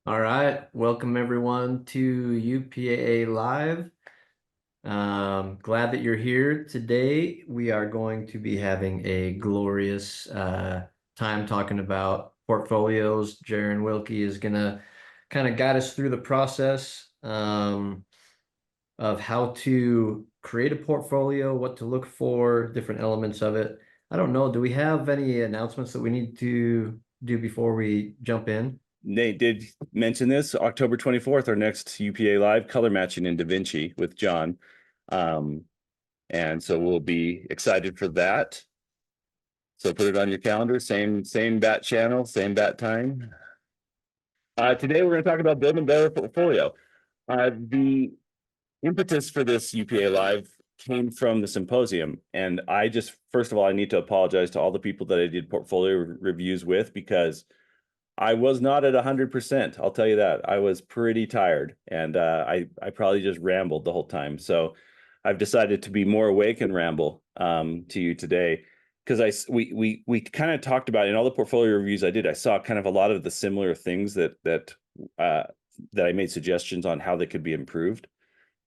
All right, welcome everyone to UPAA Live. Glad that you're here today. We are going to be having a glorious time talking about portfolios. Jaren Wilkey is gonna kind of guide us through the process of how to create a portfolio, what to look for, different elements of it. I don't know, do we have any announcements that we need to do before we jump in? Nate did mention this October 24th, our next UPA Live color matching in Da Vinci with John. And so we'll be excited for that. So put it on your calendar, same bat channel, same bat time. Today we're going to talk about building a better portfolio. The impetus for this UPA Live came from the symposium. And first of all, I need to apologize to all the people that I did portfolio reviews with because I was not at 100%. I'll tell you that. I was pretty tired and I probably just rambled the whole time. So I've decided to be more awake and ramble to you today because we kind of talked about in all the portfolio reviews I did. I saw kind of a lot of the similar things that I made suggestions on how they could be improved.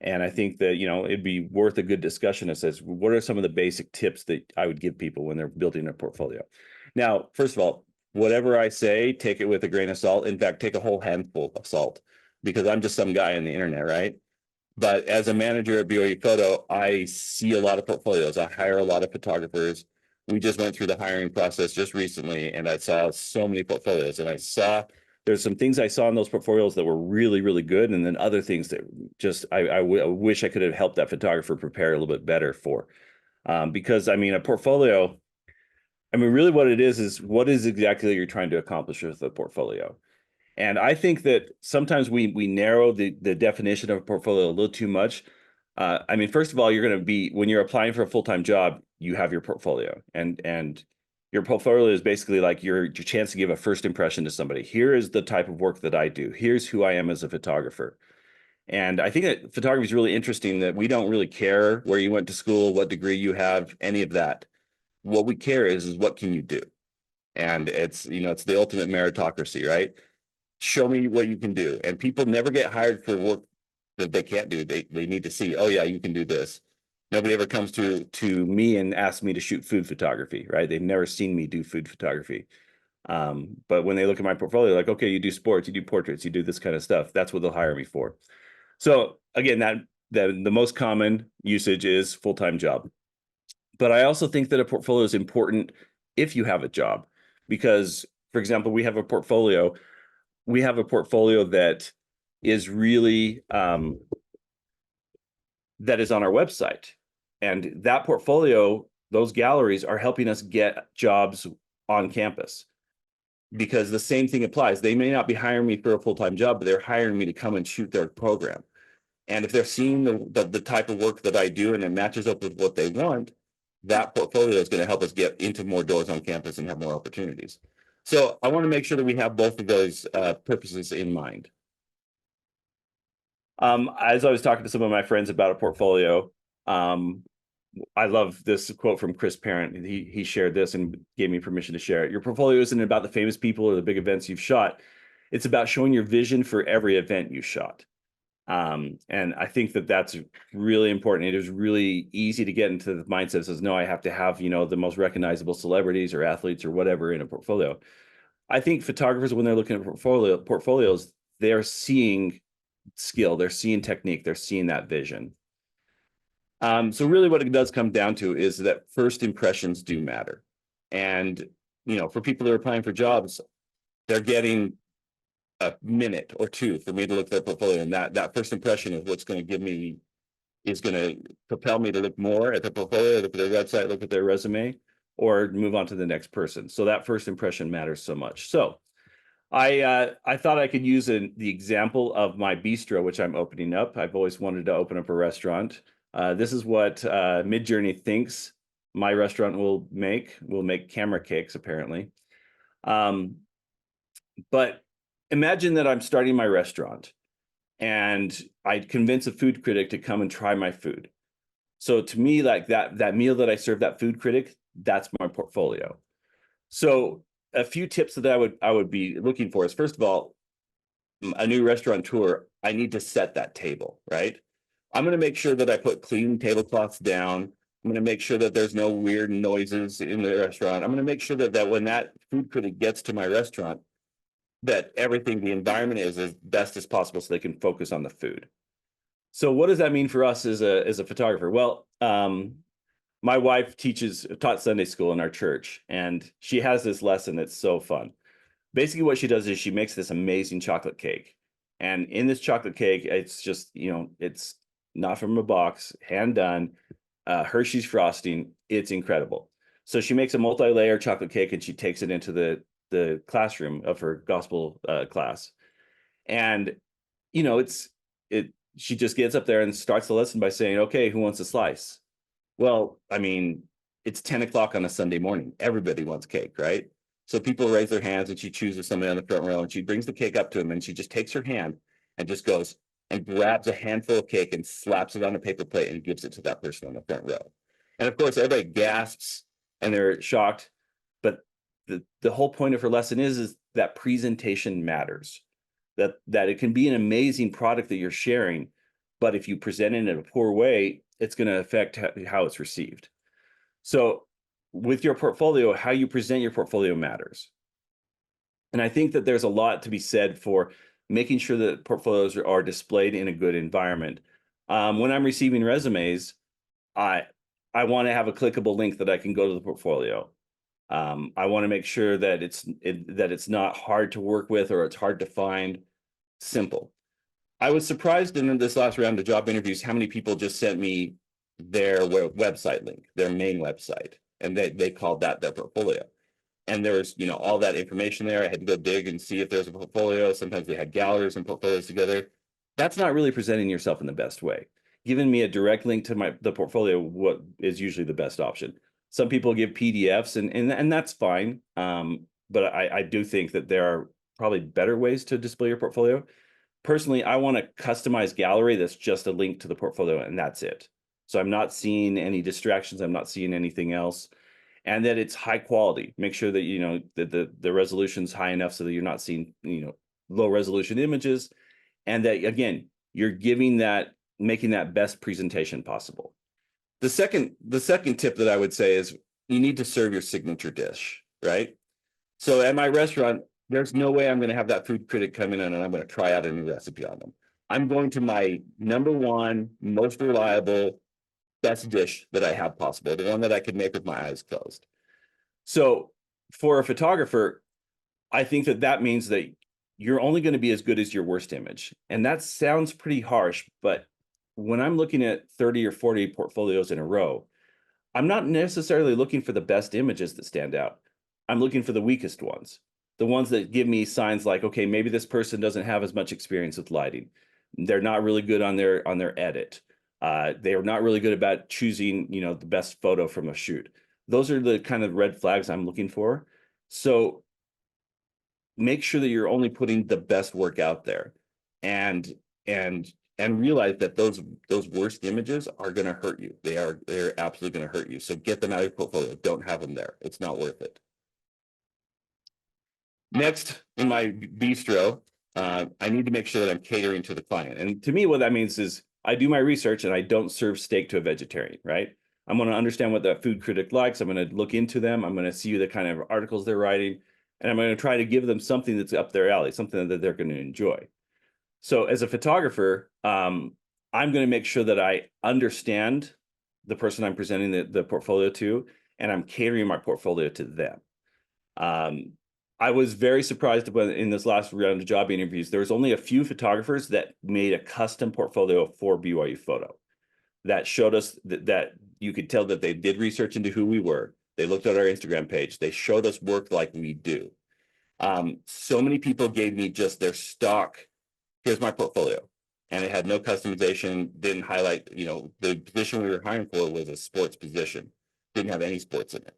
And I think that, it'd be worth a good discussion that says, what are some of the basic tips that I would give people when they're building a portfolio? Now, first of all, whatever I say, take it with a grain of salt. In fact, take a whole handful of salt because I'm just some guy on the internet, right? But as a manager at BYU Photo, I see a lot of portfolios. I hire a lot of photographers. We just went through the hiring process just recently, and I saw so many portfolios. And there's some things I saw in those portfolios that were really, really good, and then other things that just I wish I could have helped that photographer prepare a little bit better for. Because I mean, a portfolio. I mean, really, what it is what is exactly you're trying to accomplish with the portfolio. And I think that sometimes we narrow the definition of a portfolio a little too much. I mean, first of all, you're going to be when you're applying for a full-time job, you have your portfolio, and your portfolio is basically like your chance to give a first impression to somebody. Here is the type of work that I do. Here's who I am as a photographer. And I think that photography is really interesting that we don't really care where you went to school, what degree you have, any of that. What we care is what can you do? And it's the ultimate meritocracy, right? Show me what you can do. And people never get hired for work that they can't do. They need to see, oh yeah, you can do this. Nobody ever comes to me and asks me to shoot food photography, right? They've never seen me do food photography. But when they look at my portfolio, like, okay, you do sports, you do portraits, you do this kind of stuff. That's what they'll hire me for. So again, the most common usage is full-time job. But I also think that a portfolio is important if you have a job, because, for example, we have a portfolio that is really that is on our website, and that portfolio, those galleries are helping us get jobs on campus because the same thing applies. They may not be hiring me for a full-time job, but they're hiring me to come and shoot their program. And if they're seeing the type of work that I do and it matches up with what they want, that portfolio is going to help us get into more doors on campus and have more opportunities. So I want to make sure that we have both of those purposes in mind. As I was talking to some of my friends about a portfolio, I love this quote from Chris Parent. He shared this and gave me permission to share it. Your portfolio isn't about the famous people or the big events you've shot. It's about showing your vision for every event you shot. And I think that that's really important. It is really easy to get into the mindset that says, no, I have to have, the most recognizable celebrities or athletes or whatever in a portfolio. I think photographers, when they're looking at portfolios, they're seeing skill, they're seeing technique, they're seeing that vision. So really what it does come down to is that first impressions do matter. And, for people that are applying for jobs, they're getting a minute or two for me to look at their portfolio, and that first impression is what's going to propel me to look more at their portfolio, look at their website, look at their resume, or move on to the next person. So that first impression matters so much. So I thought I could use the example of my bistro, which I'm opening up. I've always wanted to open up a restaurant. This is what Midjourney thinks my restaurant will make. We'll make camera cakes, apparently. But imagine that I'm starting my restaurant and I convince a food critic to come and try my food. So to me, like that meal that I serve that food critic, that's my portfolio. So a few tips that I would be looking for is, first of all, a new restaurateur, I need to set that table, right? I'm going to make sure that I put clean tablecloths down. I'm going to make sure that there's no weird noises in the restaurant. I'm going to make sure that when that food critic gets to my restaurant, that everything, the environment is as best as possible so they can focus on the food. So what does that mean for us as a photographer? Well, my wife taught Sunday school in our church, and she has this lesson that's so fun. Basically what she does is she makes this amazing chocolate cake. And in this chocolate cake, it's just, it's not from a box, hand done, Hershey's frosting. It's incredible. So she makes a multi-layer chocolate cake and she takes it into the classroom of her gospel class. And, she just gets up there and starts the lesson by saying, okay, who wants a slice? Well, I mean, it's 10 o'clock on a Sunday morning. Everybody wants cake, right? So people raise their hands and she chooses somebody on the front row and she brings the cake up to him and she just takes her hand and just goes and grabs a handful of cake and slaps it on a paper plate and gives it to that person on the front row. And of course, everybody gasps and they're shocked. But the whole point of her lesson is that presentation matters. That it can be an amazing product that you're sharing, but if you present it in a poor way, it's going to affect how it's received. So with your portfolio, how you present your portfolio matters. And I think that there's a lot to be said for making sure that portfolios are displayed in a good environment. When I'm receiving resumes, I want to have a clickable link that I can go to the portfolio. I want to make sure that it's not hard to work with or it's hard to find. Simple. I was surprised in this last round of job interviews how many people just sent me their website link, their main website, and they called that their portfolio. And there was, all that information there. I had to go dig and see if there's a portfolio. Sometimes they had galleries and portfolios together. That's not really presenting yourself in the best way. Giving me a direct link to the portfolio, what is usually the best option. Some people give PDFs and that's fine. But I do think that there are probably better ways to display your portfolio. Personally, I want a customized gallery that's just a link to the portfolio and that's it. So I'm not seeing any distractions. I'm not seeing anything else. And that it's high quality. Make sure that, that the resolution's high enough so that you're not seeing, low resolution images. And that, again, you're making that best presentation possible. The second tip that I would say is you need to serve your signature dish, right? So at my restaurant, there's no way I'm going to have that food critic come in and I'm going to try out a new recipe on them. I'm going to my number one, most reliable, best dish that I have possible, the one that I could make with my eyes closed. So for a photographer, I think that means that you're only going to be as good as your worst image. And that sounds pretty harsh, but when I'm looking at 30 or 40 portfolios in a row, I'm not necessarily looking for the best images that stand out. I'm looking for the weakest ones, the ones that give me signs like, okay, maybe this person doesn't have as much experience with lighting. They're not really good on their edit. They are not really good about choosing, the best photo from a shoot. Those are the kind of red flags I'm looking for. So make sure that you're only putting the best work out there, and realize that those worst images are going to hurt you. They're absolutely going to hurt you. So get them out of your portfolio. Don't have them there. It's not worth it. Next, in my bistro, I need to make sure that I'm catering to the client. And to me, what that means is I do my research and I don't serve steak to a vegetarian, right? I'm going to understand what that food critic likes. I'm going to look into them. I'm going to see the kind of articles they're writing. And I'm going to try to give them something that's up their alley, something that they're going to enjoy. So as a photographer, I'm going to make sure that I understand the person I'm presenting the portfolio to, and I'm catering my portfolio to them. I was very surprised when in this last round of job interviews, there was only a few photographers that made a custom portfolio for BYU Photo that showed us that you could tell that they did research into who we were. They looked at our Instagram page. They showed us work like we do. So many people gave me just their stock. Here's my portfolio. And it had no customization, didn't highlight, the position we were hiring for was a sports position. Didn't have any sports in it,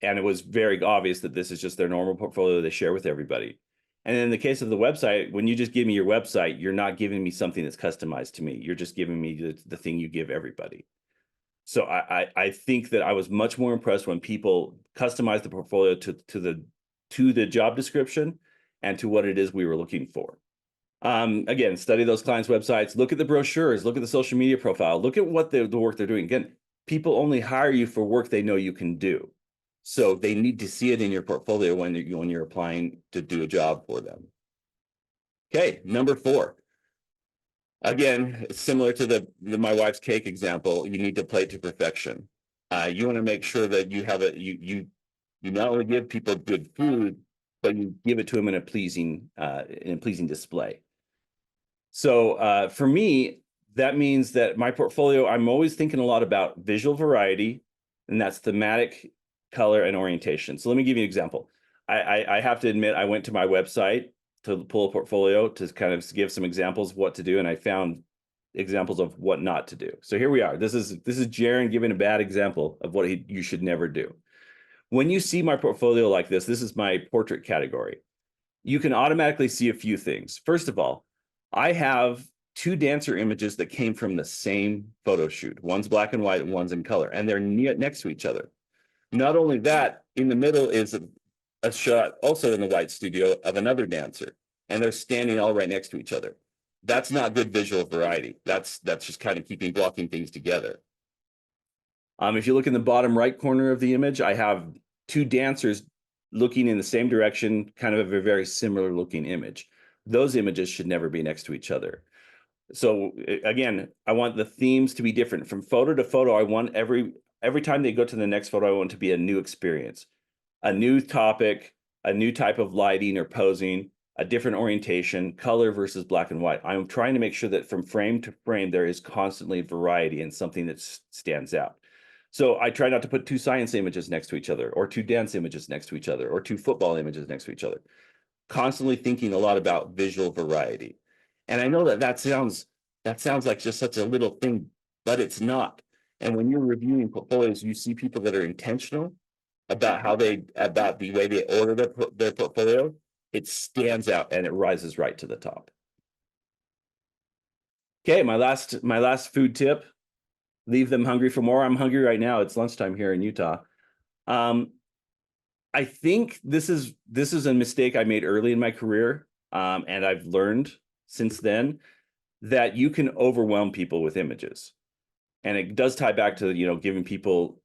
and it was very obvious that this is just their normal portfolio they share with everybody. And in the case of the website, when you just give me your website, you're not giving me something that's customized to me. You're just giving me the thing you give everybody. So I think that I was much more impressed when people customized the portfolio to the job description and to what it is we were looking for. Again, study those clients' websites, look at the brochures, look at the social media profile, look at what the work they're doing. Again, people only hire you for work they know you can do. So they need to see it in your portfolio when you're applying to do a job for them. Okay, number 4. Again, similar to my wife's cake example, you need to play to perfection. You want to make sure that you have you not only give people good food, but you give it to them in a pleasing display. So for me, that means that my portfolio, I'm always thinking a lot about visual variety, and that's thematic, color, and orientation. So let me give you an example. I have to admit, I went to my website to pull a portfolio to kind of give some examples of what to do, and I found examples of what not to do. So here we are. This is Jaren giving a bad example of what you should never do. When you see my portfolio like this is my portrait category. You can automatically see a few things. First of all, I have 2 dancer images that came from the same photo shoot. One's black and white and one's in color, and they're next to each other. Not only that, in the middle is a shot also in the white studio of another dancer, and they're standing all right next to each other. That's not good visual variety. That's just kind of blocking things together. If you look in the bottom right corner of the image, I have 2 dancers looking in the same direction, kind of a very similar looking image. Those images should never be next to each other. So again, I want the themes to be different from photo to photo. I want every time they go to the next photo, I want it to be a new experience, a new topic, a new type of lighting or posing, a different orientation, color versus black and white. I'm trying to make sure that from frame to frame, there is constantly variety and something that stands out. So I try not to put 2 science images next to each other, or 2 dance images next to each other, or 2 football images next to each other. Constantly thinking a lot about visual variety. And I know that sounds like just such a little thing, but it's not. And when you're reviewing portfolios, you see people that are intentional about the way they order their portfolio. It stands out and it rises right to the top. Okay, my last food tip: leave them hungry for more. I'm hungry right now. It's lunchtime here in Utah. I think this is a mistake I made early in my career, and I've learned since then that you can overwhelm people with images, and it does tie back to giving people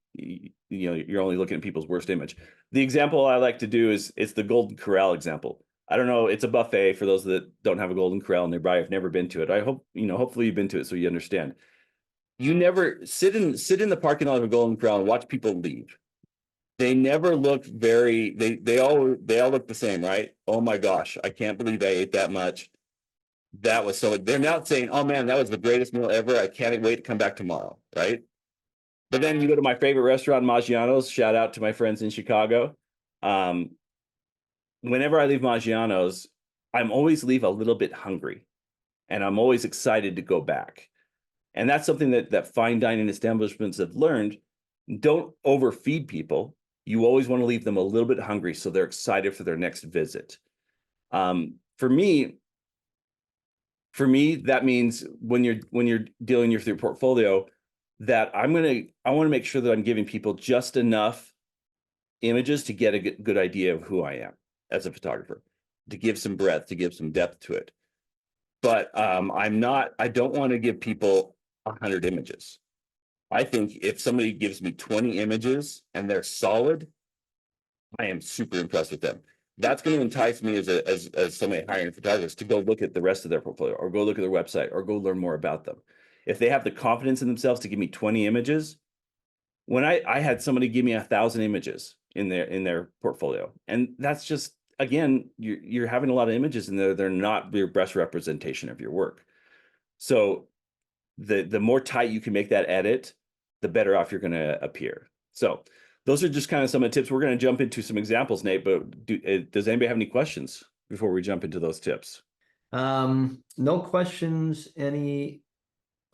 you're only looking at people's worst image. The example I like to do is it's the Golden Corral example. I don't know. It's a buffet for those that don't have a Golden Corral nearby. I've never been to it. I hope hopefully you've been to it so you understand. You never sit in the parking lot of a Golden Corral and watch people leave. They never look they all look the same, right? Oh my gosh, I can't believe I ate that much. That was so. They're not saying, oh man, that was the greatest meal ever. I can't wait to come back tomorrow, right? But then you go to my favorite restaurant, Maggiano's. Shout out to my friends in Chicago. Whenever I leave Maggiano's, I'm always leave a little bit hungry, and I'm always excited to go back. And that's something that fine dining establishments have learned. Don't overfeed people. You always want to leave them a little bit hungry so they're excited for their next visit. For me, that means when you're dealing with your portfolio, that I want to make sure that I'm giving people just enough images to get a good idea of who I am as a photographer, to give some breadth, to give some depth to it. But I don't want to give people 100 images. I think if somebody gives me 20 images and they're solid, I am super impressed with them. That's going to entice me as somebody hiring photographers to go look at the rest of their portfolio, or go look at their website, or go learn more about them. If they have the confidence in themselves to give me 20 images, when I had somebody give me 1,000 images in their portfolio, and that's just, again, you're having a lot of images in there. They're not your best representation of your work. So the more tight you can make that edit, the better off you're going to appear. So those are just kind of some of the tips. We're going to jump into some examples, Nate, but does anybody have any questions before we jump into those tips? No questions.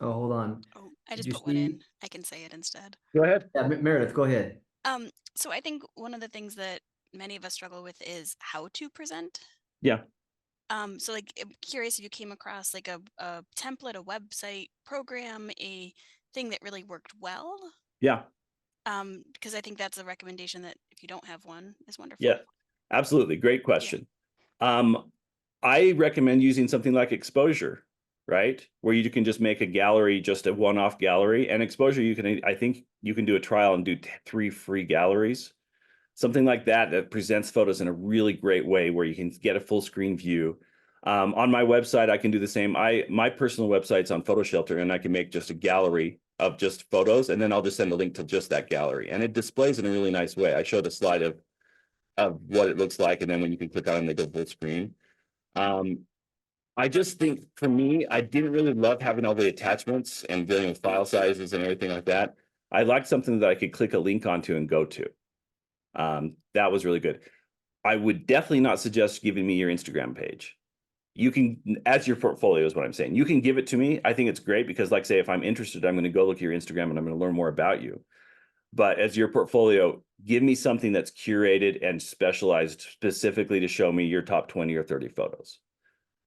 Oh, hold on. Oh, I Did just you put one in. see? I can say it instead. Go ahead. Yeah, Meredith, go ahead. So I think one of the things that many of us struggle with is how to present. Yeah. So like, I'm curious if you came across like a template, a website, program, a thing that really worked well. Yeah. Because I think that's a recommendation that if you don't have one is wonderful. Yeah. Absolutely. Great question. I recommend using something like Exposure, right? Where you can just make a gallery, just a one-off gallery. And Exposure, I think you can do a trial and do 3 free galleries. Something like that presents photos in a really great way where you can get a full screen view. On my website, I can do the same. My personal website's on PhotoShelter, and I can make just a gallery of just photos, and then I'll just send a link to just that gallery. And it displays in a really nice way. I showed a slide of what it looks like, and then when you can click on it, they go full screen. I just think for me, I didn't really love having all the attachments and dealing with file sizes and everything like that. I liked something that I could click a link onto and go to. That was really good. I would definitely not suggest giving me your Instagram page. You can, as your portfolio is what I'm saying. You can give it to me. I think it's great because, like, say, if I'm interested, I'm going to go look at your Instagram and I'm going to learn more about you. But as your portfolio, give me something that's curated and specialized specifically to show me your top 20 or 30 photos.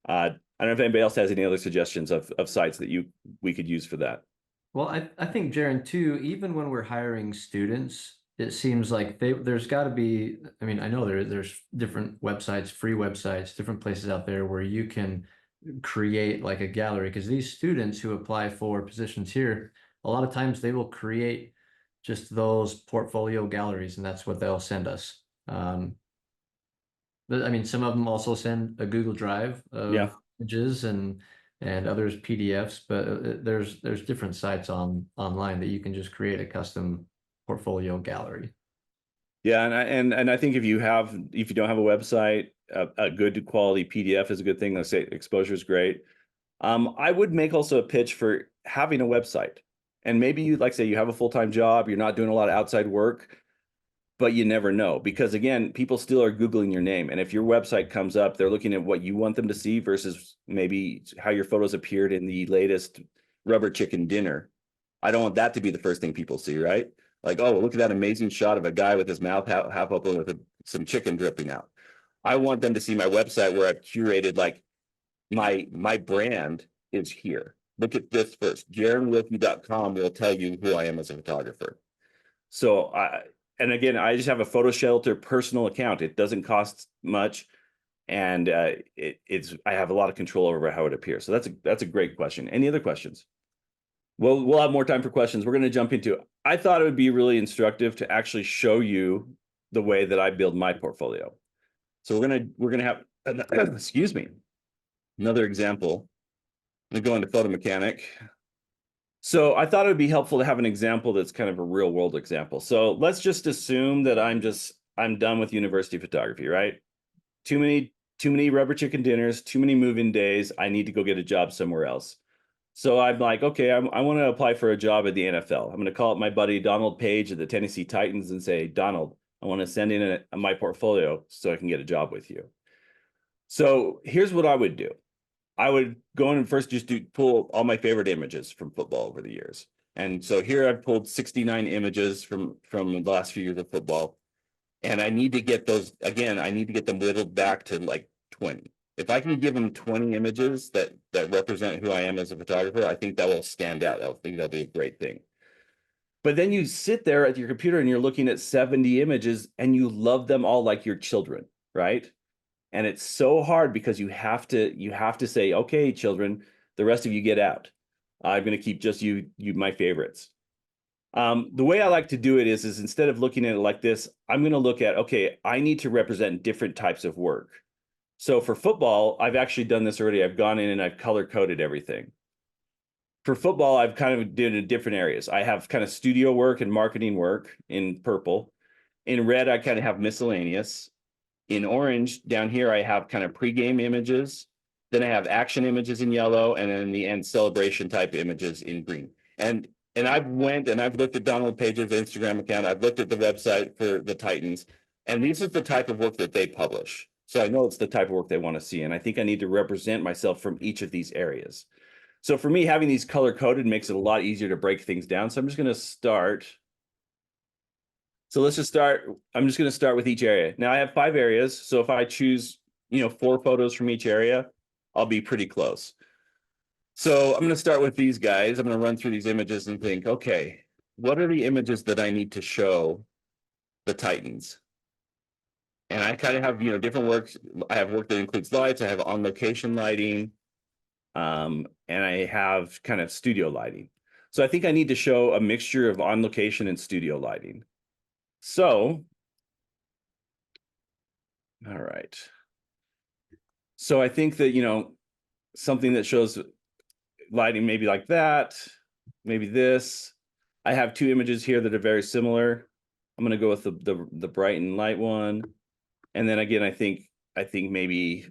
I don't know if anybody else has any other suggestions of sites that we could use for that. Well, I think, Jaren, too, even when we're hiring students, it seems like there's got to be, I mean, I know there's different websites, free websites, different places out there where you can create like a gallery, because these students who apply for positions here, a lot of times they will create just those portfolio galleries, and that's what they'll send us. But I mean, some of them also send a Google Drive Yeah. of images and others PDFs, but there's different sites online that you can just create a custom portfolio gallery. Yeah, and I think if you don't have a website, a good quality PDF is a good thing. Let's say Exposure is great. I would make also a pitch for having a website, and maybe you, like, say, you have a full-time job, you're not doing a lot of outside work, but you never know, because again, people still are Googling your name, and if your website comes up, they're looking at what you want them to see versus maybe how your photos appeared in the latest rubber chicken dinner. I don't want that to be the first thing people see, right? Like, oh, look at that amazing shot of a guy with his mouth half open with some chicken dripping out. I want them to see my website where I've curated, like, my brand is here. Look at this first. JarenWilkey.com will tell you who I am as a photographer. So and again, I just have a PhotoShelter personal account. It doesn't cost much, and I have a lot of control over how it appears. So that's a great question. Any other questions? Well, we'll have more time for questions. We're going to jump into. I thought it would be really instructive to actually show you the way that I build my portfolio. So we're gonna have excuse me, another example. I'm gonna go into Photo Mechanic. So I thought it would be helpful to have an example that's kind of a real world example. So let's just assume that I'm done with university photography, right? Too many rubber chicken dinners, too many move-in days. I need to go get a job somewhere else. So I'm like, okay, I want to apply for a job at the NFL. I'm going to call up my buddy Donald Page at the Tennessee Titans and say, Donald, I want to send in my portfolio so I can get a job with you. So here's what I would do. I would go in and first just pull all my favorite images from football over the years. And so here I've pulled 69 images from the last few years of football. And I need to get those, again, I need to get them whittled back to like 20. If I can give them 20 images that represent who I am as a photographer, I think that will stand out. I think that'll be a great thing. But then you sit there at your computer and you're looking at 70 images and you love them all like your children, right? And it's so hard because you have to say, okay, children, the rest of you get out. I'm going to keep just you my favorites. The way I like to do it is instead of looking at it like this, I'm going to look at, okay, I need to represent different types of work. So for football, I've actually done this already. I've gone in and I've color coded everything. For football, I've kind of did it in different areas. I have kind of studio work and marketing work in purple. In red, I kind of have miscellaneous. In orange, down here, I have kind of pregame images. Then I have action images in yellow, and then in the end, celebration type images in green. And I've looked at Donald Page's Instagram account. I've looked at the website for the Titans, and these are the type of work that they publish. So I know it's the type of work they want to see, and I think I need to represent myself from each of these areas. So for me, having these color coded makes it a lot easier to break things down. So I'm just going to start. So let's just start. I'm just going to start with each area. Now I have 5 areas. So if I choose, 4 photos from each area, I'll be pretty close. So I'm going to start with these guys. I'm going to run through these images and think, okay, what are the images that I need to show the Titans? And I kind of have, different works. I have work that includes lights. I have on location lighting. And I have kind of studio lighting. So I think I need to show a mixture of on location and studio lighting. So, all right. So I think that, something that shows lighting maybe like that, maybe this. I have two images here that are very similar. I'm going to go with the bright and light one. And then again, I think maybe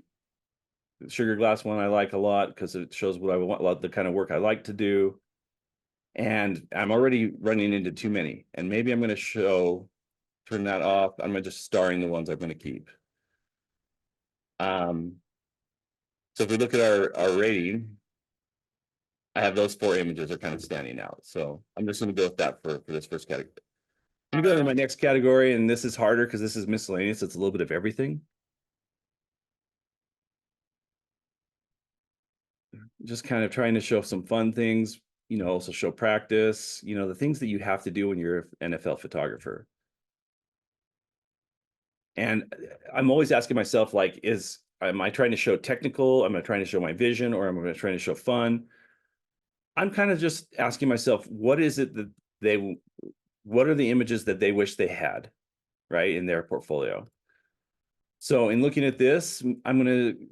the sugar glass one I like a lot because it shows what I want, the kind of work I like to do. And I'm already running into too many. And maybe I'm going to turn that off. I'm going to just starring the ones I'm going to keep. So if we look at our rating, I have those 4 images are kind of standing out. So I'm just going to go with that for this first category. I'm going to go to my next category, and this is harder because this is miscellaneous. It's a little bit of everything. Just kind of trying to show some fun things, also show practice, the things that you have to do when you're an NFL photographer. And I'm always asking myself, like, am I trying to show technical? Am I trying to show my vision, or am I trying to show fun? I'm kind of just asking myself, what is it that what are the images that they wish they had, right, in their portfolio? So in looking at this,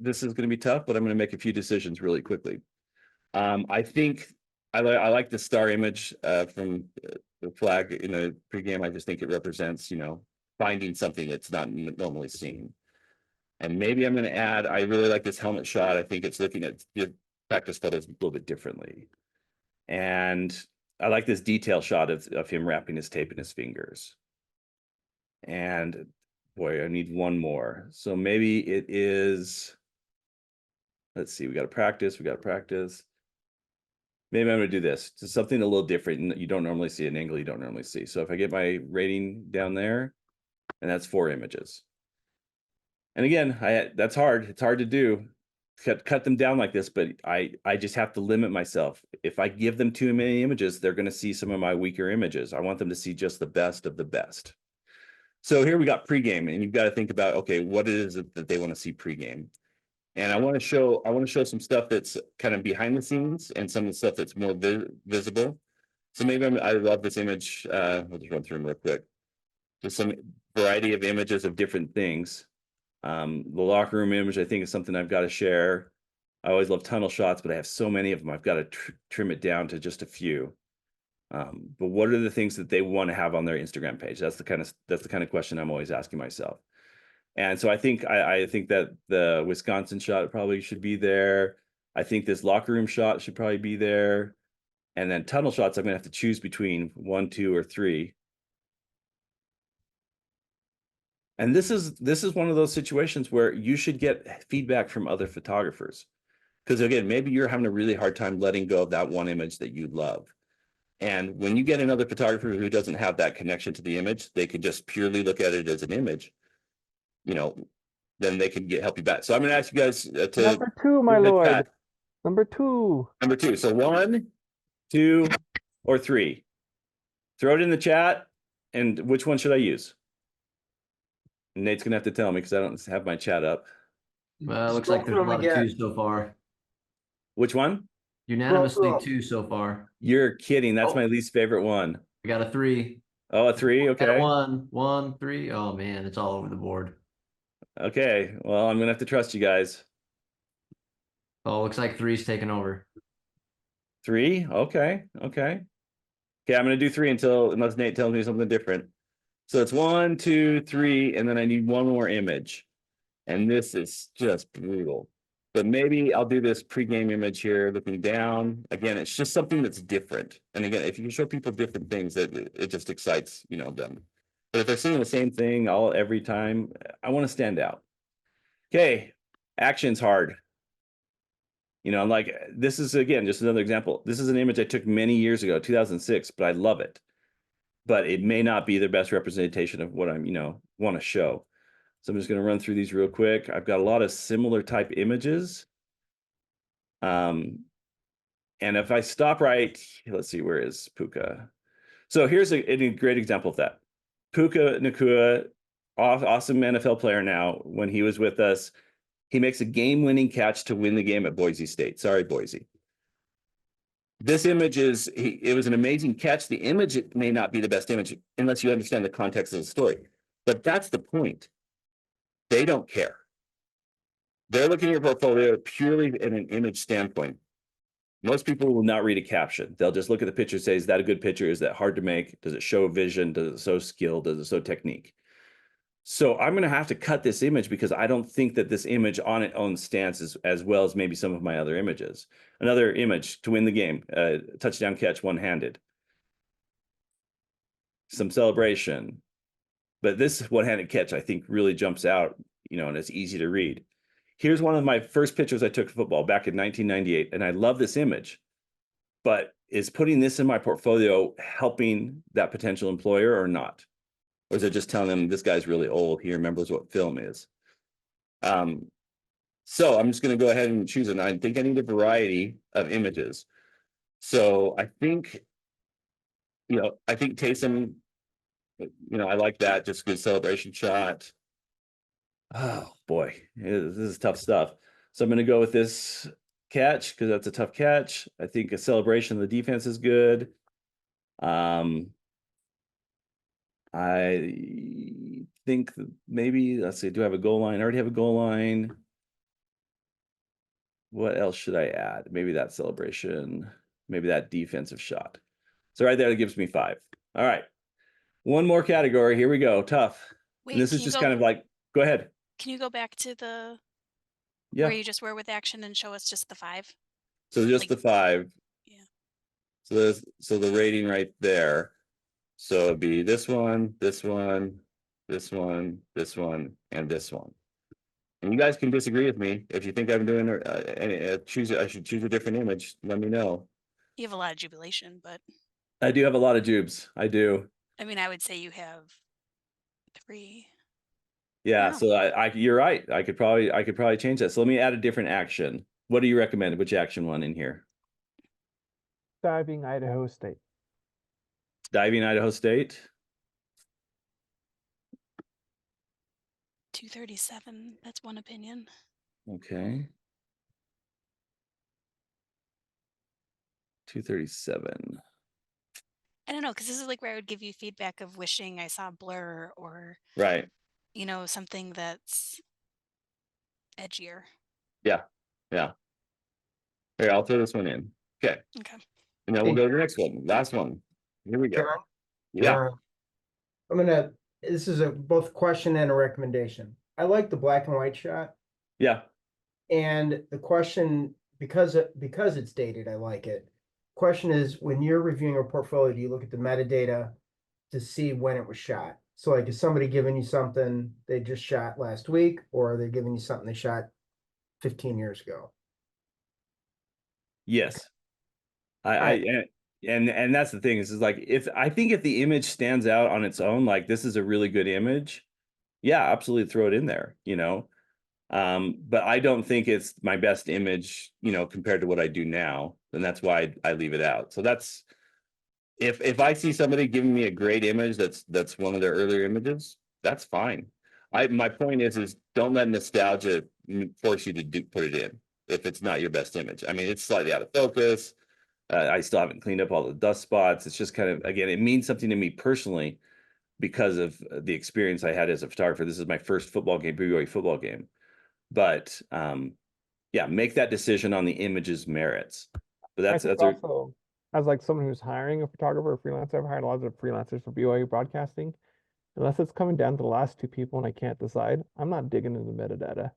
this is gonna be tough, but I'm gonna make a few decisions really quickly. I think I like the star image from the flag in the pregame. I just think it represents, finding something that's not normally seen. And maybe I'm going to add, I really like this helmet shot. I think it's looking at practice photos a little bit differently. And I like this detail shot of him wrapping his tape in his fingers. And boy, I need one more. So maybe it is, let's see, we got to practice. Maybe I'm going to do this. It's something a little different. You don't normally see an angle you don't normally see. So if I get my rating down there, and that's 4 images. And again, that's hard. It's hard to do. Cut them down like this, but I just have to limit myself. If I give them too many images, they're going to see some of my weaker images. I want them to see just the best of the best. So here we got pregame, and you've got to think about, okay, what is it that they want to see pregame? And I want to show some stuff that's kind of behind the scenes and some of the stuff that's more visible. So maybe I love this image. I'll just run through them real quick. Just some variety of images of different things. The locker room image, I think, is something I've got to share. I always love tunnel shots, but I have so many of them. I've got to trim it down to just a few. But what are the things that they want to have on their Instagram page? That's the kind of question I'm always asking myself. And so I think I think that the Wisconsin shot probably should be there. I think this locker room shot should probably be there. And then tunnel shots, I'm gonna have to choose between 1, 2, or 3. And this is one of those situations where you should get feedback from other photographers. Because again, maybe you're having a really hard time letting go of that one image that you love. And when you get another photographer who doesn't have that connection to the image, they can just purely look at it as an image, then they can help you back. So I'm going to ask you guys to Number 2, my lord. chat. Number 2. Number 2. So 1, 2, or 3. Throw it in the chat. And which one should I use? Nate's going to have to tell me because I don't have my chat up. Looks like there's a lot of 2s so far. Which one? Unanimously 2 so far. You're kidding. That's my least favorite one. I got a 3. Oh, a 3? Okay. 1, 3. Oh man, it's all over the board. Okay. Well, I'm going to have to trust you guys. Oh, looks like 3's taking over. 3? Okay. Okay, I'm going to do 3 unless Nate tells me something different. So it's 1, 2, 3, and then I need one more image. And this is just brutal. But maybe I'll do this pregame image here, looking down. Again, it's just something that's different. And again, if you can show people different things, it just excites, them. But if they're seeing the same thing every time, I want to stand out. Okay, action's hard. Like this is, again, just another example. This is an image I took many years ago, 2006, but I love it. But it may not be the best representation of what I'm, want to show. So I'm just going to run through these real quick. I've got a lot of similar type images. And if I stop right, let's see, where is Puka? So here's a great example of that. Puka Nacua awesome NFL player now. When he was with us, he makes a game-winning catch to win the game at Boise State. Sorry, Boise. This image it was an amazing catch. The image, it may not be the best image unless you understand the context of the story. But that's the point. They don't care. They're looking at your portfolio purely in an image standpoint. Most people will not read a caption. They'll just look at the picture and say, is that a good picture? Is that hard to make? Does it show vision? Does it show skill? Does it show technique? So I'm going to have to cut this image because I don't think that this image on its own stands as well as maybe some of my other images. Another image to win the game, touchdown catch one-handed. Some celebration. But this one-handed catch, I think, really jumps out, and it's easy to read. Here's one of my first pictures I took of football back in 1998, and I love this image. But is putting this in my portfolio helping that potential employer or not? Or is it just telling them this guy's really old? He remembers what film is. So I'm just going to go ahead and choose it. I think I need a variety of images. So I think, Taysom, I like that. Just a good celebration shot. Oh boy, this is tough stuff. So I'm going to go with this catch because that's a tough catch. I think a celebration of the defense is good. I think maybe, let's see, do I have a goal line? I already have a goal line. What else should I add? Maybe that celebration, maybe that defensive shot. So right there, it gives me 5. All right. One more category. Here we go. Tough. Wait, And this is just kind of like, go ahead. Can you go back to the Yeah. where you just were with action and show us just the 5? So just the 5. Yeah. So the rating right there. So it'd be this one, this one, this one, this one, and this one. And you guys can disagree with me if you think I'm doing I should choose a different image. Let me know. You have a lot of jubilation, but I do have a lot of jubes. I do. I mean, I would say you have 3. Yeah. Wow. So you're right. I could probably change that. So let me add a different action. What do you recommend? Which action one in here? Diving Idaho State. Diving Idaho State. 237. That's one opinion. Okay. 237. I don't know, because this is like where I would give you feedback of wishing I saw Blur or, Right. Something that's edgier. Yeah. Yeah. Here, I'll throw this one in. Okay. Okay. And then we'll go to the next one. Last one. Here we go. John, Yeah. this is both question and a recommendation. I like the black and white shot, Yeah. and the question, because it's dated, I like it. Question is, when you're reviewing a portfolio, do you look at the metadata to see when it was shot? So like, is somebody giving you something they just shot last week, or are they giving you something they shot 15 years ago? Yes. Right. And that's the thing is like, I think if the image stands out on its own, like this is a really good image, yeah, absolutely throw it in there, but I don't think it's my best image, compared to what I do now, and that's why I leave it out. So that's, if I see somebody giving me a great image that's one of their earlier images, that's fine. My point is don't let nostalgia force you to put it in if it's not your best image. I mean, it's slightly out of focus. I still haven't cleaned up all the dust spots. It's just kind of, again, it means something to me personally because of the experience I had as a photographer. This is my first football game, BYU football game. But yeah, make that decision on the image's merits. But that's also, as like someone who's hiring a photographer or freelancer, I've hired a lot of freelancers for BYU broadcasting. Unless it's coming down to the last 2 people and I can't decide, I'm not digging into the metadata.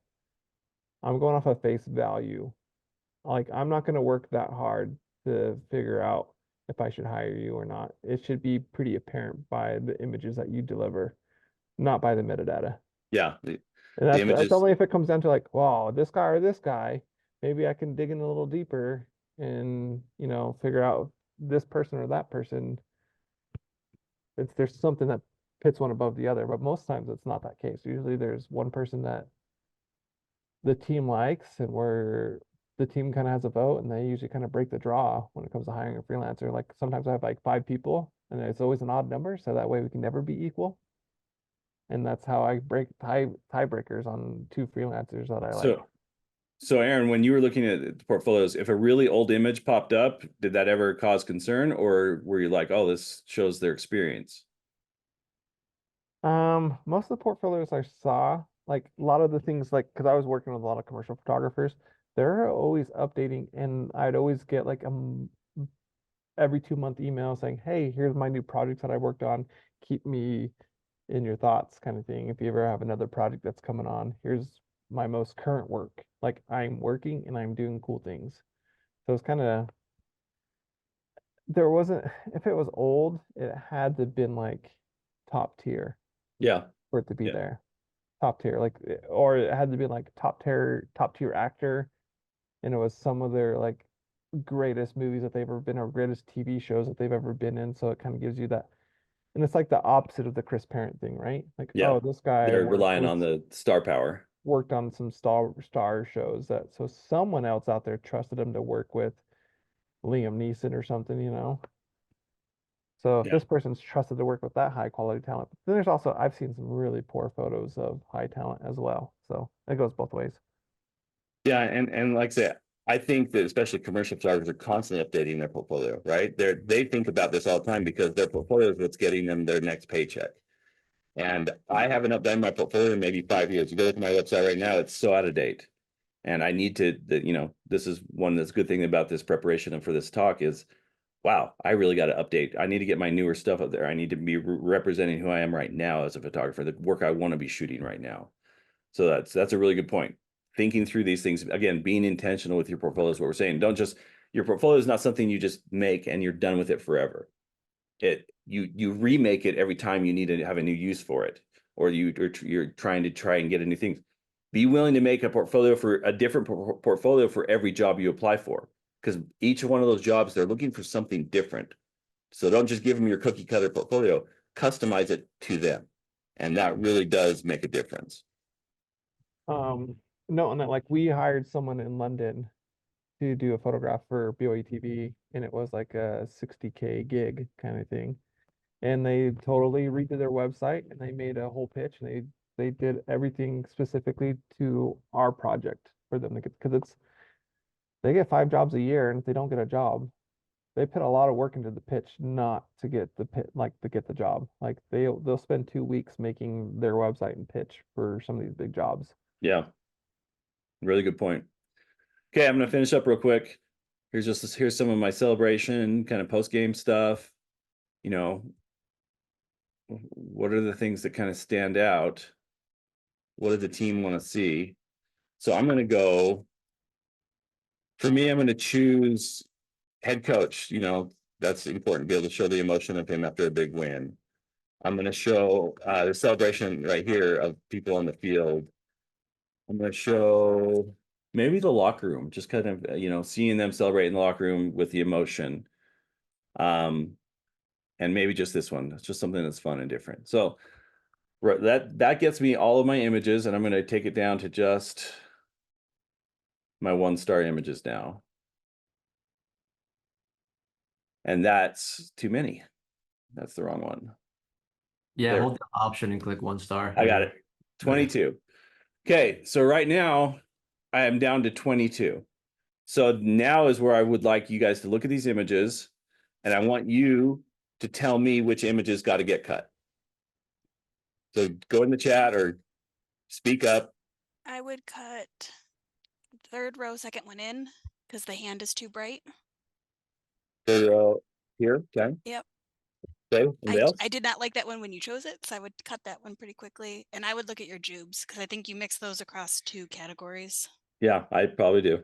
I'm going off of face value. Like, I'm not going to work that hard to figure out if I should hire you or not. It should be pretty apparent by the images that you deliver, not by the metadata. Yeah. And that's only if it comes down to like, wow, this guy or this guy, maybe I can dig in a little deeper and, figure out this person or that person. There's something that pits one above the other, but most times it's not that case. Usually there's one person that the team likes and where the team kind of has a vote, and they usually kind of break the draw when it comes to hiring a freelancer. Like sometimes I have like 5 people and it's always an odd number, so that way we can never be equal. And that's how I break tiebreakers on 2 freelancers that I like. So Aaron, when you were looking at the portfolios, if a really old image popped up, did that ever cause concern, or were you like, oh, this shows their experience? Most of the portfolios I saw, like a lot of the things, like because I was working with a lot of commercial photographers, they're always updating, and I'd always get like every 2-month email saying, "Hey, here's my new projects that I worked on. Keep me in your thoughts," kind of thing. If you ever have another project that's coming on, here's my most current work. Like I'm working and I'm doing cool things. So it's kind of there wasn't if it was old, it had to been like top tier Yeah. for it to be Yeah. there. Top tier, like or it had to be like top tier actor, and it was some of their like greatest movies that they've ever been or greatest TV shows that they've ever been in. So it kind of gives you that, and it's like the opposite of the Chris Parent thing, right? Like, Yeah. oh, this guy They're relying on the star power. worked on some star shows that so someone else out there trusted him to work with Liam Neeson or something, you know. So if Yeah. this person's trusted to work with that high quality talent, but then there's also I've seen some really poor photos of high talent as well. So it goes both ways. Yeah, and like I said, I think that especially commercial photographers are constantly updating their portfolio, right? They think about this all the time because their portfolio is what's getting them their next paycheck. And I haven't updated my portfolio in maybe 5 years. You go look at my website right now, it's so out of date. And I need to, this is one that's good thing about this preparation and for this talk is, wow, I really got to update. I need to get my newer stuff up there. I need to be representing who I am right now as a photographer, the work I want to be shooting right now. So that's a really good point. Thinking through these things, again, being intentional with your portfolio is what we're saying. Don't just, your portfolio is not something you just make and you're done with it forever. You remake it every time you need to have a new use for it, or you're trying and get a new thing. Be willing to make a portfolio for a different portfolio for every job you apply for, because each one of those jobs, they're looking for something different. So don't just give them your cookie cutter portfolio, customize it to them. And that really does make a difference. No, and like we hired someone in London to do a photograph for BOE TV, and it was like a 60K gig kind of thing. And they totally redid their website and they made a whole pitch, and they did everything specifically to our project for them to get, because they get 5 jobs a year, and if they don't get a job, they put a lot of work into the pitch not to get the to get the job. Like they'll spend 2 weeks making their website and pitch for some of these big jobs. Yeah. Really good point. Okay, I'm gonna finish up real quick. Here's some of my celebration kind of post-game stuff. You know, what are the things that kind of stand out? What does the team want to see? So I'm gonna go, for me, I'm gonna choose head coach. That's important to be able to show the emotion of him after a big win. I'm gonna show the celebration right here of people on the field. I'm gonna show maybe the locker room, just kind of, seeing them celebrate in the locker room with the emotion. And maybe just this one. It's just something that's fun and different. So that gets me all of my images, and I'm going to take it down to just my 1-star images now. And that's too many. That's the wrong one. Yeah, There. hold the option and click 1 star. I got it. 22. Okay, so right now I am down to 22. So now is where I would like you guys to look at these images, and I want you to tell me which images got to get cut. So go in the chat or speak up. I would cut third row, second one in, because the hand is too bright. Third row here, okay. Yep. Okay, anybody else? I did not like that one when you chose it, so I would cut that one pretty quickly. And I would look at your jubes, because I think you mix those across 2 categories. Yeah, I probably do.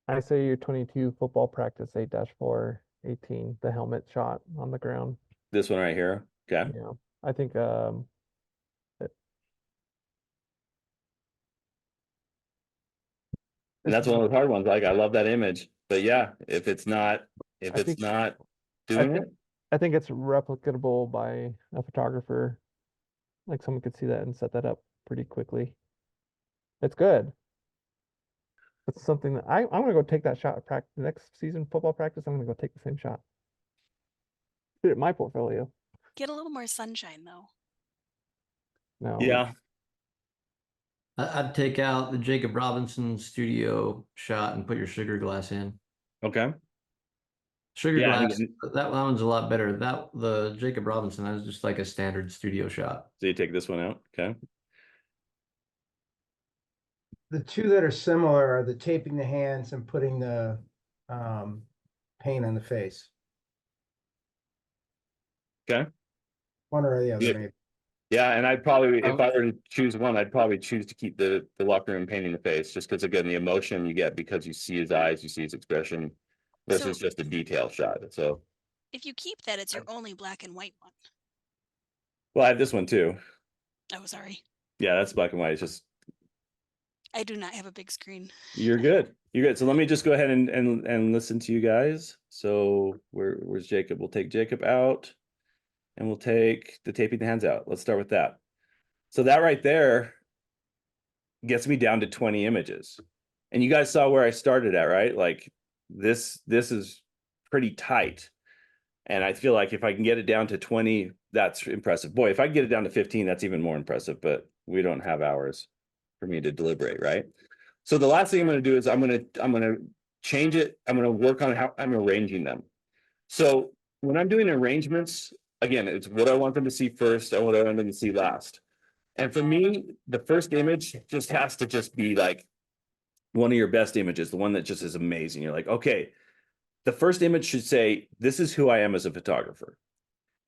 I say your 22 football practice 8-4 18, the helmet shot on the ground. This one right here. Okay. Yeah, I think And that's one of the hard ones. Like, I love that image, but yeah, if it's not doing it. I think it's replicable by a photographer. Like someone could see that and set that up pretty quickly. It's good. It's something that I'm gonna go take that shot at practice next season football practice. I'm gonna go take the same shot. Put it in my portfolio. Get a little more sunshine though. No. Yeah. I'd take out the Jacob Robinson studio shot and put your sugar glass in. Okay. Sugar Yeah. glass, that one's a lot better. The Jacob Robinson, that was just like a standard studio shot. So you take this one out. Okay. The two that are similar are the taping the hands and putting the paint on the face. Okay. One or the other, Yeah. maybe. Yeah, and I'd probably, if I were to choose one, I'd probably choose to keep the locker room painting the face, just because again, the emotion you get because you see his eyes, you see his expression, versus So- just a detail shot. So, If you keep that, it's your only black and white one. well, I have this one too. Oh, sorry. Yeah, that's black and white. It's just I do not have a big screen. you're good. You're good. So let me just go ahead and listen to you guys. So where's Jacob? We'll take Jacob out, and we'll take the taping the hands out. Let's start with that. So that right there gets me down to 20 images. And you guys saw where I started at, right? Like this is pretty tight. And I feel like if I can get it down to 20, that's impressive. Boy, if I can get it down to 15, that's even more impressive, but we don't have hours for me to deliberate, right? So the last thing I'm going to do is I'm going to change it. I'm going to work on how I'm arranging them. So when I'm doing arrangements, again, it's what I want them to see first and what I want them to see last. And for me, the first image just has to just be like one of your best images, the one that just is amazing. You're like, okay, the first image should say, this is who I am as a photographer.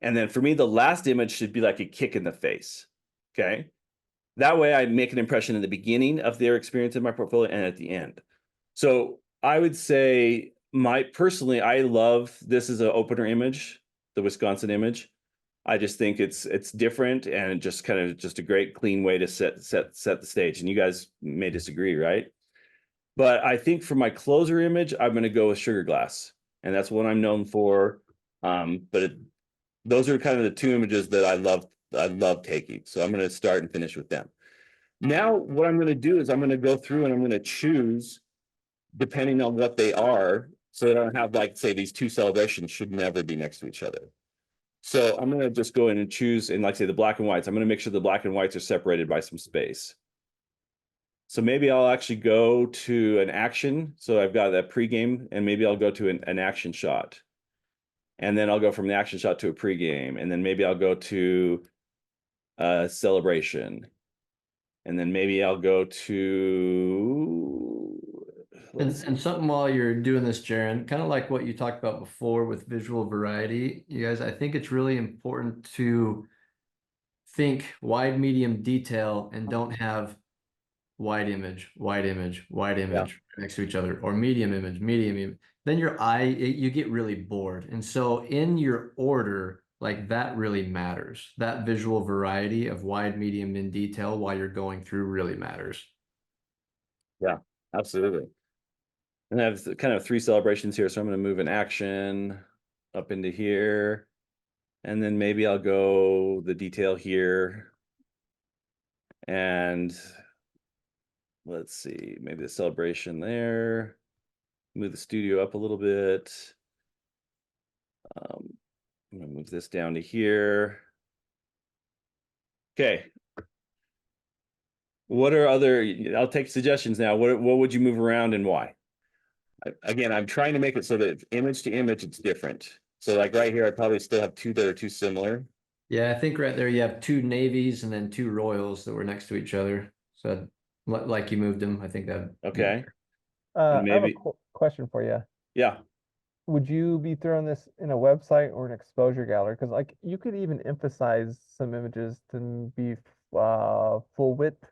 And then for me, the last image should be like a kick in the face. Okay. That way I make an impression in the beginning of their experience in my portfolio and at the end. So I would say personally, I love this as an opener image, the Wisconsin image. I just think it's different and just kind of just a great clean way to set the stage. And you guys may disagree, right? But I think for my closer image, I'm going to go with Sugar Glass, and that's what I'm known for. Those are kind of the two images that I love taking. So I'm going to start and finish with them. Now, what I'm going to do is I'm going to go through and I'm going to choose depending on what they are, so that I don't have like say these two celebrations should never be next to each other. So I'm going to just go in and choose, and like say the black and whites, I'm going to make sure the black and whites are separated by some space. So maybe I'll actually go to an action. So I've got that pregame, and maybe I'll go to an action shot. And then I'll go from the action shot to a pregame. And then maybe I'll go to a celebration. And then maybe I'll go to... And something while you're doing this, Jaren, kind of like what you talked about before with visual variety, you guys, I think it's really important to think wide, medium, detail, and don't have wide image, wide image, wide image next to each other, or medium image, medium image. Then your eye, you get really bored. And so in your order, like that really matters. That visual variety of wide, medium, and detail while you're going through really matters. Yeah, absolutely. And I have kind of three celebrations here. So I'm going to move an action up into here. And then maybe I'll go the detail here. And let's see, maybe the celebration there. Move the studio up a little bit. I'm going to move this down to here. Okay. What are other, I'll take suggestions now. What would you move around and why? Again, I'm trying to make it so that image to image, it's different. So like right here, I probably still have two that are too similar. Yeah, I think right there you have two navies and then two royals that were next to each other. So like you moved them, I think that. Okay. I have a maybe- question for you. Yeah. Would you be throwing this in a website or an exposure gallery? Because like you could even emphasize some images to be full width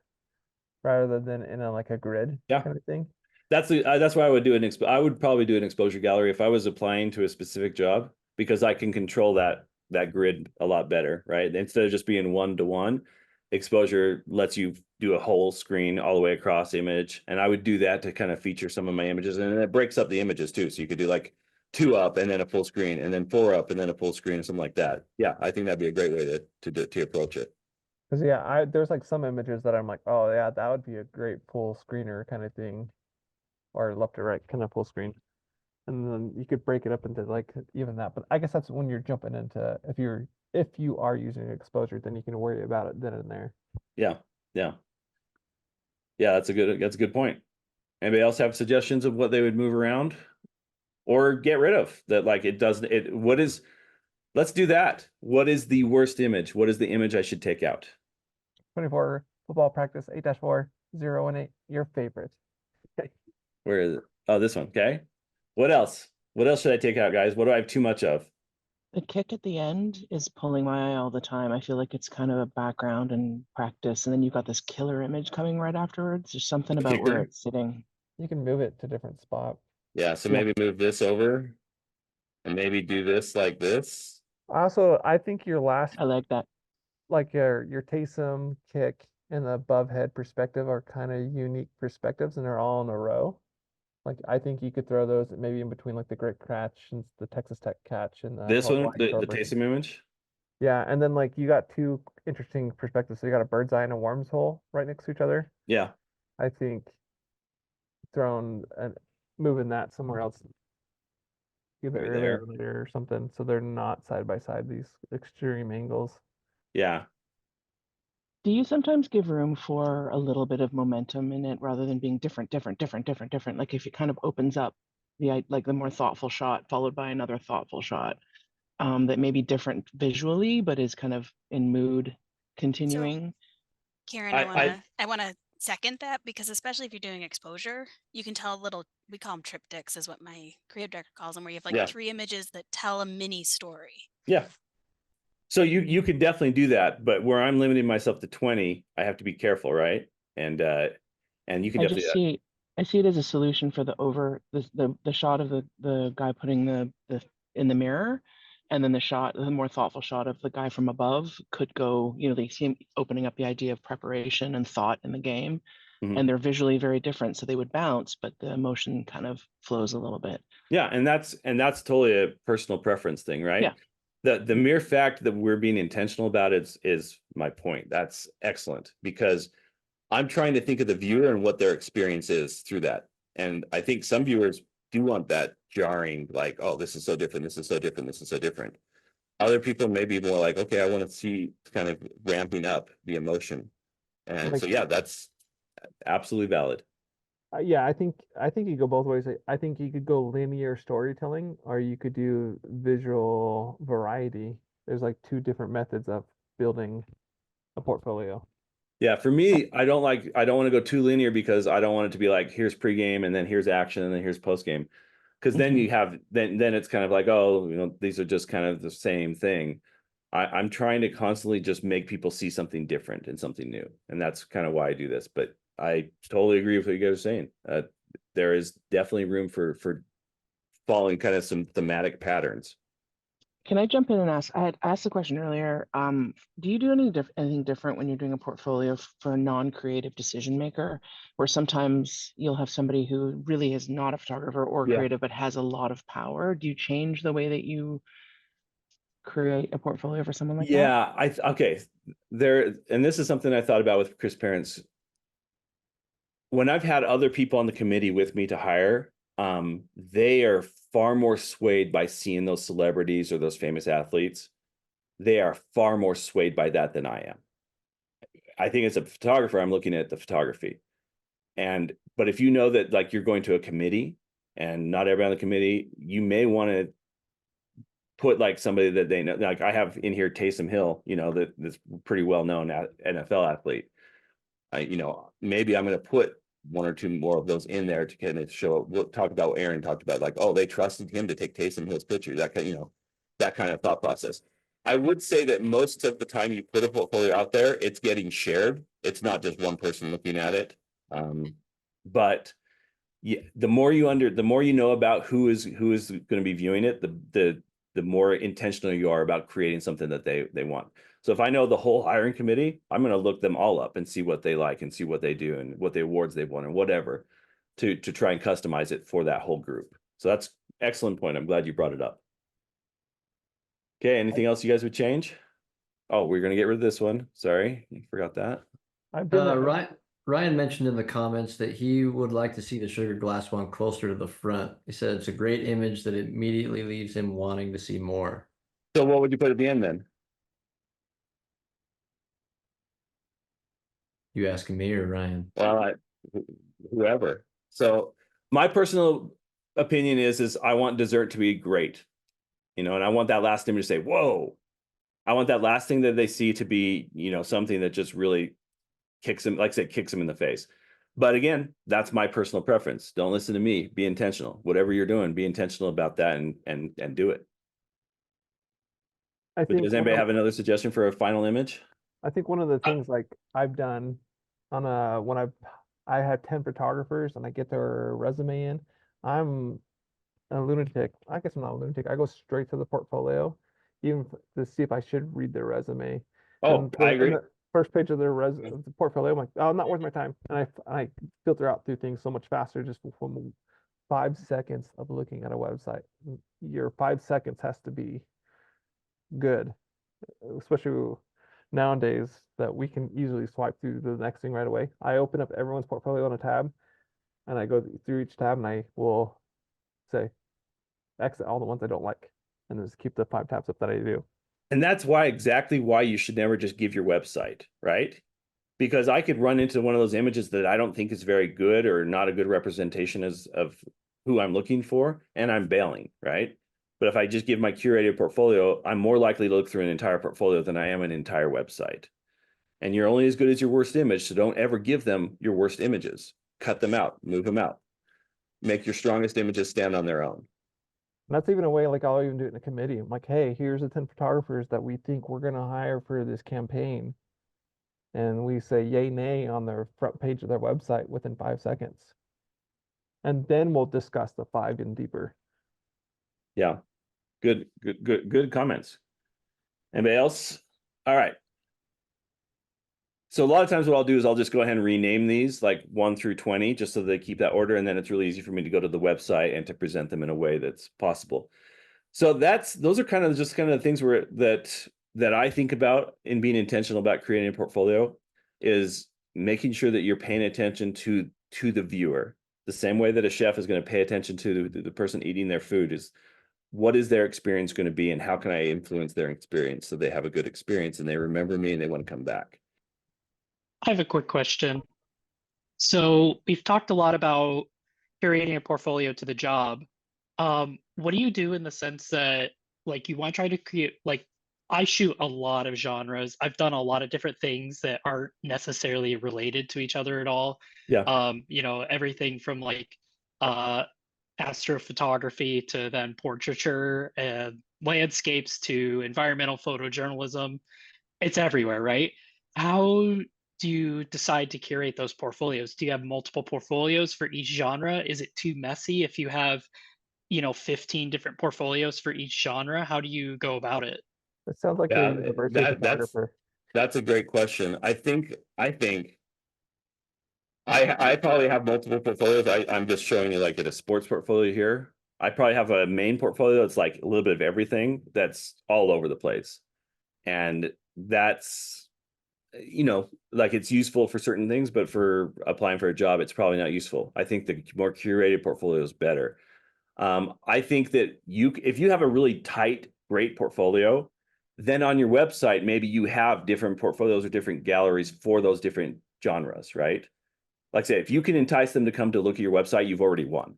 rather than in a like a grid Yeah. kind of thing. That's why I would do I would probably do an exposure gallery if I was applying to a specific job, because I can control that grid a lot better, right? Instead of just being one-to-one, exposure lets you do a whole screen all the way across image. And I would do that to kind of feature some of my images, and it breaks up the images too. So you could do like 2 up and then a full screen, and then 4 up and then a full screen, or something like that. Yeah, I think that'd be a great way to approach it. Because yeah, there's like some images that I'm like, oh yeah, that would be a great full screener kind of thing, or left to right kind of full screen. And then you could break it up into like even that. But I guess that's when you're jumping into, if you're if you are using exposure, then you can worry about it then and there. Yeah, yeah. Yeah, that's a good point. Anybody else have suggestions of what they would move around or get rid of that? Like it doesn't, let's do that. What is the worst image? What is the image I should take out? 24 football practice 8-4 0 and 8. Your favorite. Where is it? Oh, this one. Okay. What else? What else should I take out, guys? What do I have too much of? The kick at the end is pulling my eye all the time. I feel like it's kind of a background and practice, and then you've got this killer image coming right afterwards. There's something about where kicker? it's sitting. You can move it to different spot. Yeah, so Yeah. maybe move this over and maybe do this like this. Also, I think your last, I like that. like your Taysom kick and the above head perspective are kind of unique perspectives, and they're all in a row. Like I think you could throw those maybe in between like the great catch and the Texas Tech catch and the This one, the Cobra. Taysom image. Yeah, and then like you got two interesting perspectives. So you got a bird's eye and a worm's hole right next to each other. Yeah. I think throwing and moving that somewhere else, give it Maybe earlier there. or later or something, so they're not side by side, these extreme angles. Yeah. Do you sometimes give room for a little bit of momentum in it rather than being different? Like if it kind of opens up like the more thoughtful shot followed by another thoughtful shot, that may be different visually, but is kind of in mood continuing. Karen, I I wanna second that, because especially if you're doing exposure, you can tell little, we call them triptychs is what my creative director calls them, where you have like Yeah. 3 images that tell a mini story. Yeah. So you could definitely do that, but where I'm limiting myself to 20, I have to be careful, right? And you can I definitely just see I see it as a solution for the shot of the guy putting the in the mirror, and then the more thoughtful shot of the guy from above could go, they see him opening up the idea of preparation and thought in the game, Mhm. and they're visually very different, so they would bounce, but the emotion kind of flows a little bit. Yeah, and that's totally a personal preference thing, right? Yeah. The mere fact that we're being intentional about it is my point. That's excellent, because I'm trying to think of the viewer and what their experience is through that. And I think some viewers do want that jarring, like, oh, this is so different, this is so different, this is so different. Other people may be more like, okay, I want to see kind of ramping up the emotion. And Like- so, yeah, that's absolutely valid. Yeah, I think you go both ways. I think you could go linear storytelling, or you could do visual variety. There's like two different methods of building a portfolio. Yeah, for me, I don't want to go too linear, because I don't want it to be like, here's pregame and then here's action and then here's postgame. Because then you have then it's kind of like, oh, these are just kind of the same thing. I'm trying to constantly just make people see something different and something new. And that's kind of why I do this. But I totally agree with what you guys are saying. There is definitely room for following kind of some thematic patterns. Can I jump in and ask? I had asked the question earlier. Do you do anything different when you're doing a portfolio for a non-creative decision maker, where sometimes you'll have somebody who really is not a photographer or Yeah. creative but has a lot of power? Do you change the way that you create a portfolio for someone like that? Yeah, okay. And this is something I thought about with Chris Parents. When I've had other people on the committee with me to hire, they are far more swayed by seeing those celebrities or those famous athletes. They are far more swayed by that than I am. I think as a photographer, I'm looking at the photography. But if you know that, like, you're going to a committee and not everybody on the committee, you may want to put like somebody that they know. Like I have in here Taysom Hill, that's pretty well known NFL athlete. Maybe I'm going to put one or two more of those in there to kind of show. We'll talk about what Aaron talked about, like, oh, they trusted him to take Taysom Hill's picture. That kind of thought process. I would say that most of the time you put a portfolio out there, it's getting shared. It's not just one person looking at it. But yeah, the more you know about who is going to be viewing it, the more intentional you are about creating something that they want. So if I know the whole hiring committee, I'm going to look them all up and see what they like and see what they do and what the awards they've won and whatever, to try and customize it for that whole group. So that's excellent point. I'm glad you brought it up. Okay, anything else you guys would change? Oh, we're going to get rid of this one. Sorry, you forgot that. I've been Ryan mentioned in the comments that he would like to see the sugar glass one closer to the front. He said it's a great image that immediately leaves him wanting to see more. So what would you put at the end then? You asking me or Ryan? Well, whoever. So my personal opinion is I want dessert to be great, and I want that last image to say, whoa. I want that last thing that they see to be, something that just really kicks them, like I said, kicks them in the face. But again, that's my personal preference. Don't listen to me. Be intentional. Whatever you're doing, be intentional about that and do it. I But think does anybody have another suggestion for a final image? I think one of the things like I've done on when I had 10 photographers and I get their resume in, I'm a lunatic. I guess I'm not a lunatic. I go straight to the portfolio, even to see if I should read their resume. Oh, And I agree. the first page of their of the portfolio, I'm like, oh, not worth my time. And I filter out through things so much faster just from 5 seconds of looking at a website. Your 5 seconds has to be good, especially nowadays that we can easily swipe through the next thing right away. I open up everyone's portfolio on a tab and I go through each tab and I will say exit all the ones I don't like and just keep the 5 tabs up that I do. And that's exactly why you should never just give your website, right? Because I could run into one of those images that I don't think is very good or not a good representation of who I'm looking for, and I'm bailing, right? But if I just give my curated portfolio, I'm more likely to look through an entire portfolio than I am an entire website. And you're only as good as your worst image, so don't ever give them your worst images. Cut them out, move them out. Make your strongest images stand on their own. And that's even a way, like I'll even do it in a committee. I'm like, hey, here's the 10 photographers that we think we're gonna hire for this campaign. And we say yay, nay on their front page of their website within 5 seconds. And then we'll discuss the 5 in deeper. Yeah. Good comments. Anybody else? All right. So a lot of times what I'll do is I'll just go ahead and rename these like 1 through 20, just so they keep that order. And then it's really easy for me to go to the website and to present them in a way that's possible. So those are kind of the things that I think about in being intentional about creating a portfolio, is making sure that you're paying attention to the viewer. The same way that a chef is going to pay attention to the person eating their food, is what is their experience going to be and how can I influence their experience so they have a good experience and they remember me and they want to come back. I have a quick question. So we've talked a lot about curating a portfolio to the job. What do you do in the sense that, like, you want to try to create, like, I shoot a lot of genres. I've done a lot of different things that aren't necessarily related to each other at all. Yeah. Everything from like astrophotography to then portraiture and landscapes to environmental photojournalism. It's everywhere, right? How do you decide to curate those portfolios? Do you have multiple portfolios for each genre? Is it too messy if you have, 15 different portfolios for each genre? How do you go about it? It sounds like Yeah, a university photographer. that's a great question. I think I probably have multiple portfolios. I'm just showing you like a sports portfolio here. I probably have a main portfolio that's like a little bit of everything that's all over the place. And that's, like it's useful for certain things, but for applying for a job, it's probably not useful. I think the more curated portfolio is better. I think that if you have a really tight, great portfolio, then on your website, maybe you have different portfolios or different galleries for those different genres, right? Like I say, if you can entice them to come to look at your website, you've already won,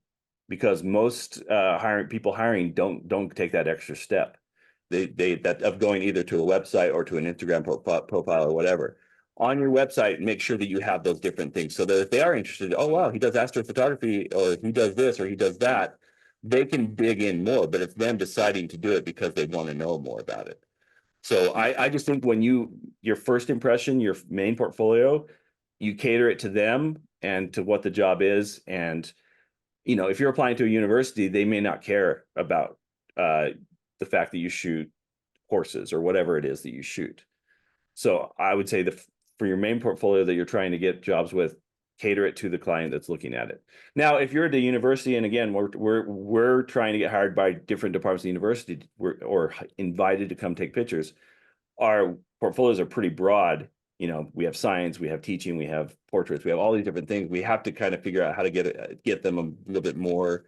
because most hiring don't take that extra step. That of going either to a website or to an Instagram profile or whatever. On your website, make sure that you have those different things so that if they are interested, oh wow, he does astrophotography, or he does this, or he does that, they can dig in more. But it's them deciding to do it because they want to know more about it. So I just think when your first impression, your main portfolio, you cater it to them and to what the job is. And, if you're applying to a university, they may not care about the fact that you shoot horses or whatever it is that you shoot. So I would say for your main portfolio that you're trying to get jobs with, cater it to the client that's looking at it. Now, if you're at the university, and again, we're trying to get hired by different departments of the university, or invited to come take pictures, our portfolios are pretty broad. We have science, we have teaching, we have portraits, we have all these different things. We have to kind of figure out how to get them a little bit more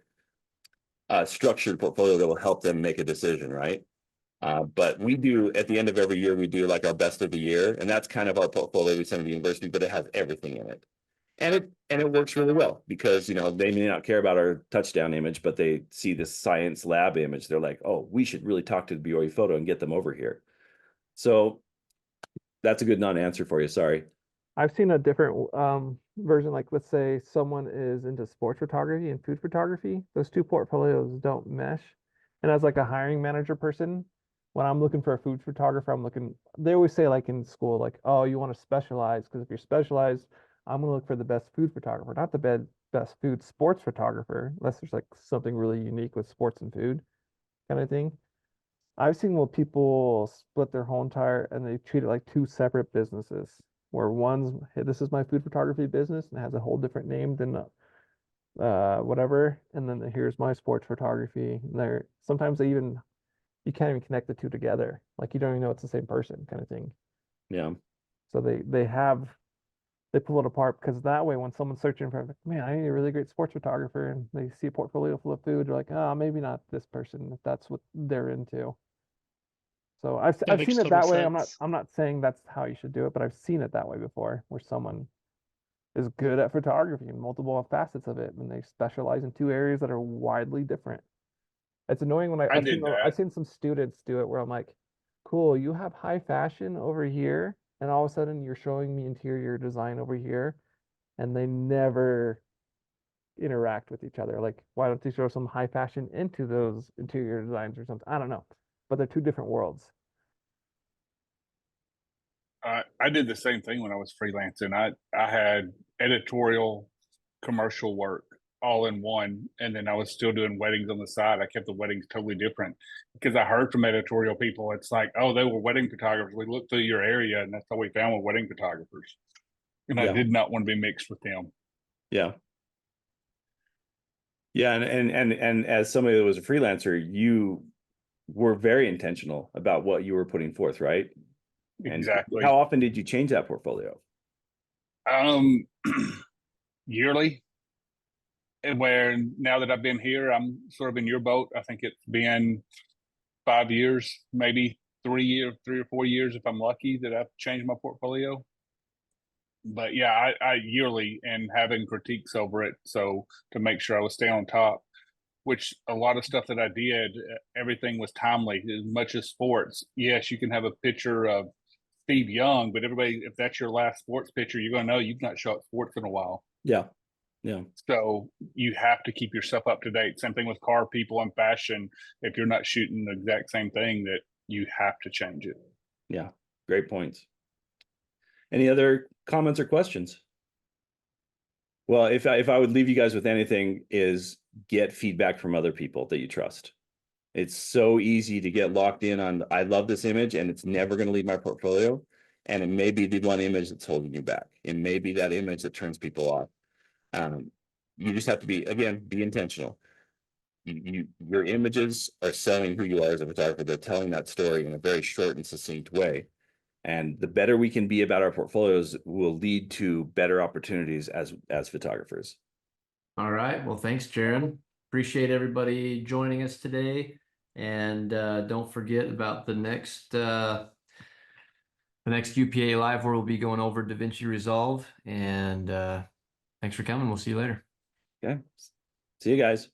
structured portfolio that will help them make a decision, right? But we do, at the end of every year, we do like our best of the year, and that's kind of our portfolio we send to the university, but it has everything in it. And it works really well because, you know, they may not care about our touchdown image, but they see this science lab image. They're like, oh, we should really talk to the BYU Photo and get them over here. So that's a good non-answer for you. Sorry. I've seen a different version, like let's say someone is into sports photography and food photography. Those two portfolios don't mesh. And as like a hiring manager person, when I'm looking for a food photographer, they always say like in school, like, oh, you want to specialize, because if you're specialized, I'm gonna look for the best food photographer, not the best food sports photographer, unless there's like something really unique with sports and food kind of thing. I've seen where people split their whole entire and they treat it like two separate businesses, where one's, hey, this is my food photography business and it has a whole different name than whatever, and then here's my sports photography. And they're sometimes you can't even connect the two together. Like you don't even know it's the same person kind of thing. Yeah. So they pull it apart, because that way when someone's searching for, like, man, I need a really great sports photographer, and they see a portfolio full of food, they're like, oh, maybe not this person if that's what they're into. So I've makes seen it total that way. sense. I'm not saying that's how you should do it, but I've seen it that way before, where someone is good at photography and multiple facets of it, and they specialize in two areas that are widely different. It's annoying when I did that. I've seen some students do it where I'm like, cool, you have high fashion over here, and all of a sudden you're showing me interior design over here, and they never interact with each other. Like, why don't you throw some high fashion into those interior designs or something? I don't know, but they're two different worlds. I did the same thing when I was freelancing. I had editorial, commercial work all in one, and then I was still doing weddings on the side. I kept the weddings totally different because I heard from editorial people, it's like, oh, they were wedding photographers. We looked through your area, and that's all we found were wedding photographers. And I did not want to be mixed with them. Yeah. Yeah, and as somebody that was a freelancer, you were very intentional about what you were putting forth, right? And Exactly. how often did you change that portfolio? Yearly. And where now that I've been here, I'm sort of in your boat. I think it's been 5 years, maybe 3 or 4 years if I'm lucky, that I've changed my portfolio. But yeah, I yearly, and having critiques over it, so to make sure I was staying on top. Which a lot of stuff that I did, everything was timely. As much as sports, yes, you can have a picture of Steve Young, but everybody, if that's your last sports picture, you're going to know you've not shot sports in a while. Yeah. Yeah. So you have to keep yourself up to date. Same thing with car people and fashion. If you're not shooting the exact same thing, that you have to change it. Yeah. Great points. Any other comments or questions? Well, if I would leave you guys with anything, is get feedback from other people that you trust. It's so easy to get locked in on, I love this image and it's never going to leave my portfolio. And it may be the one image that's holding you back. It may be that image that turns people off. You just have to be intentional. Your images are selling who you are as a photographer. They're telling that story in a very short and succinct way. And the better we can be about our portfolios will lead to better opportunities as photographers. All right. Well, thanks, Jaren. Appreciate everybody joining us today. And don't forget about the next UPAA Live, where we'll be going over DaVinci Resolve. And thanks for coming. We'll see you later. Okay. See you guys.